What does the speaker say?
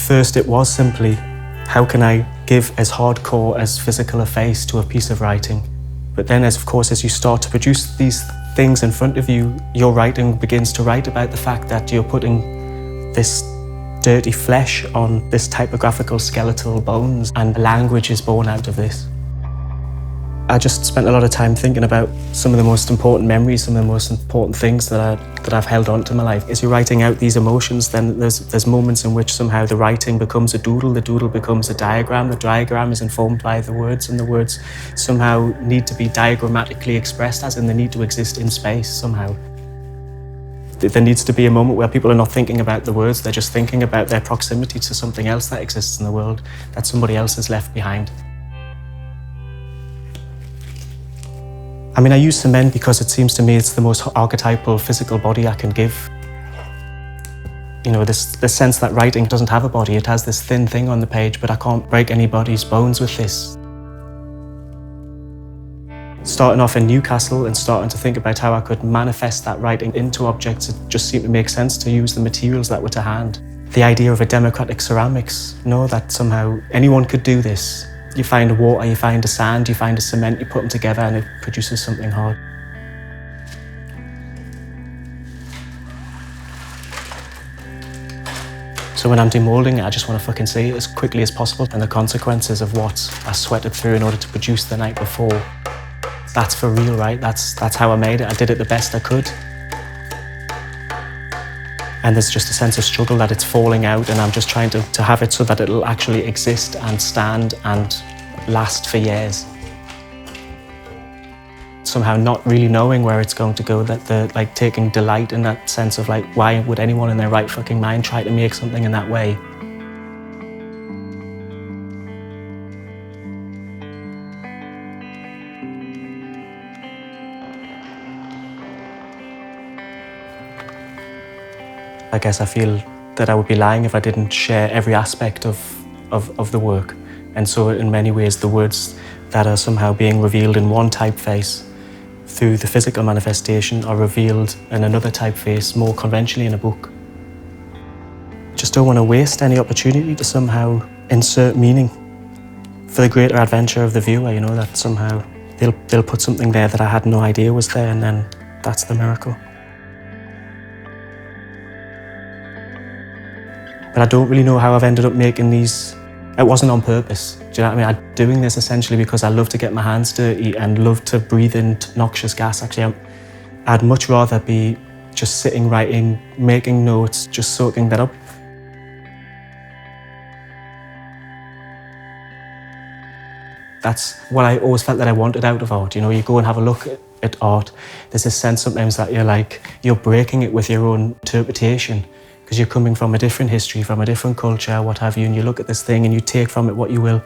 first it was simply, how can I give as hardcore, as physical a face to a piece of writing? But then as you start to produce these things in front of you, your writing begins to write about the fact that you're putting this dirty flesh on this typographical skeletal bones, and language is born out of this. I just spent a lot of time thinking about some of the most important memories, some of the most important things that I've held on to in my life. As you're writing out these emotions, then there's moments in which somehow the writing becomes a doodle, the doodle becomes a diagram, the diagram is informed by the words, and the words somehow need to be diagrammatically expressed, as in they need to exist in space somehow. There needs to be a moment where people are not thinking about the words, they're just thinking about their proximity to something else that exists in the world that somebody else has left behind. I mean, I use cement because it seems to me it's the most archetypal physical body I can give. You know, this sense that writing doesn't have a body, it has this thin thing on the page, but I can't break anybody's bones with this. Starting off in Newcastle and starting to think about how I could manifest that writing into objects, it just seemed to make sense to use the materials that were to hand. The idea of a democratic ceramics, that somehow anyone could do this. You find a water, you find a sand, you find a cement, you put them together and it produces something hard. So when I'm demoulding it, I just want to fucking see it as quickly as possible, and the consequences of what I sweated through in order to produce the night before. That's for real, right? That's how I made it. I did it the best I could. And there's just a sense of struggle that it's falling out, and I'm just trying to have it so that it'll actually exist and stand and last for years. Somehow not really knowing where it's going to go, that like taking delight in that sense of like, why would anyone in their right fucking mind try to make something in that way? I guess I feel that I would be lying if I didn't share every aspect of the work. And so in many ways, the words that are somehow being revealed in one typeface through the physical manifestation are revealed in another typeface more conventionally in a book. Just don't want to waste any opportunity to somehow insert meaning for the greater adventure of the viewer, that somehow they'll put something there that I had no idea was there, and then that's the miracle. But I don't really know how I've ended up making these. It wasn't on purpose. Do you know what I mean? I'm doing this essentially because I love to get my hands dirty and love to breathe in noxious gas. Actually, I'd much rather be just sitting, writing, making notes, just soaking that up. That's what I always felt that I wanted out of art. You go and have a look at art. There's this sense sometimes that you're breaking it with your own interpretation, because you're coming from a different history, from a different culture, what have you, and you look at this thing and you take from it what you will.